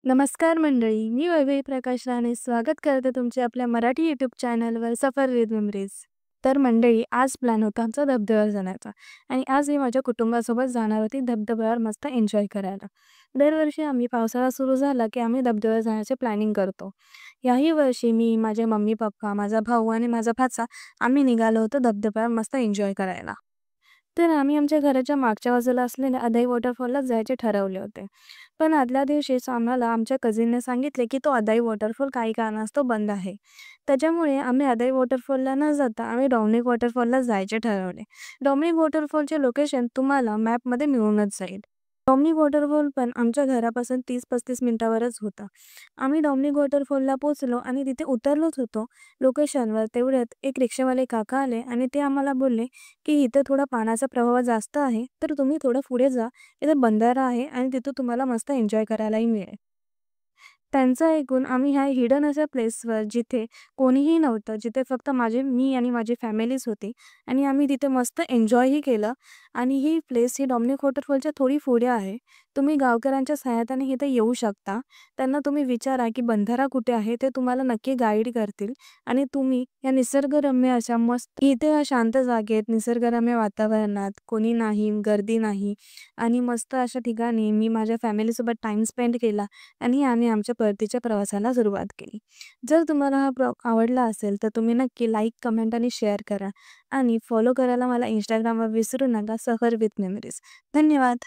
नमस्कार मंडळी, मी वैभवी प्रकाश राणे स्वागत करते तुमचे आपल्या मराठी यूट्यूब चॅनलवर सफर विथ मेमरीज. तर मंडळी, आज प्लॅन होता आमचा धबधब्यावर जाण्याचा आणि आज मी माझ्या कुटुंबासोबत जाणार होती धबधब्यावर मस्त एन्जॉय करायला. दरवर्षी आम्ही पावसाळा सुरू झाला की आम्ही धबधब्यावर जाण्याचे प्लॅनिंग करतो. याही वर्षी मी, माझे मम्मी-पप्पा, माझा भाऊ आणि माझा भाचा आम्ही निघालो होतो धबधब्यावर मस्त एन्जॉय करायला. तर आम्ही आमच्या घराच्या मागच्या बाजूला असलेल्या अदाई वॉटरफॉलला जायचे ठरवले होते. पण आदल्या दिवशीच आम्हाला आमच्या कझिनने सांगितले की तो अदाई वॉटरफॉल काही कारणास्तव बंद आहे. त्याच्यामुळे आम्ही अदाई वॉटरफॉलला न जाता आम्ही डॉमनिक वॉटरफॉलला जायचे ठरवले. डॉमनिक वॉटरफॉलचे लोकेशन तुम्हाला मॅपमध्ये मिळूनच जाईल. डॉमनिक वॉटरफॉल पण आमच्या घरापासून 30-35 मिनिटावरच होता. आम्ही डॉमनिक वॉटरफॉलला पोहोचलो आणि तिथे उतरलोच होतो. लोकेशनवर तेवढ्यात एक रिक्षावाले काका आले आणि ते आम्हाला बोलले की इथं थोडा पाण्याचा प्रवाह जास्त आहे, तर तुम्ही थोडं पुढे जा. इथं बंधारा आहे आणि तिथं तुम्हाला मस्त एन्जॉय करायलाही मिळेल. त्यांचं ऐकून आम्ही ह्या हिडन अशा प्लेसवर जिथे कोणीही नव्हतं, जिथे फक्त मी आणि माझी फॅमिलीच होती आणि आम्ही तिथे मस्त एन्जॉयही केलं. आणि ही प्लेस ही डॉमनिक वॉटरफॉलच्या थोडी पुढे आहे. तुम्ही गावकऱ्यांच्या सहाय्याने इथे येऊ शकता. त्यांना तुम्ही विचारा की बंधारा कुठे आहे, ते तुम्हाला नक्की गाईड करतील आणि तुम्ही या निसर्गरम्य अशा मस्त इथे या शांत जागेत, निसर्गरम्य वातावरणात, कोणी नाही, गर्दी नाही आणि मस्त अशा ठिकाणी मी माझ्या फॅमिलीसोबत टाईम स्पेंड केला आणि आम्ही आमच्या परतीच्या प्रवासाला सुरुवात केली. जर तुम्हाला हा आवडला असेल तर तुम्ही नक्की लाईक, कमेंट आणि शेअर करा आणि फॉलो करायला मला Instagramवर विसरू नका, सफर विथ मेमरीज. धन्यवाद.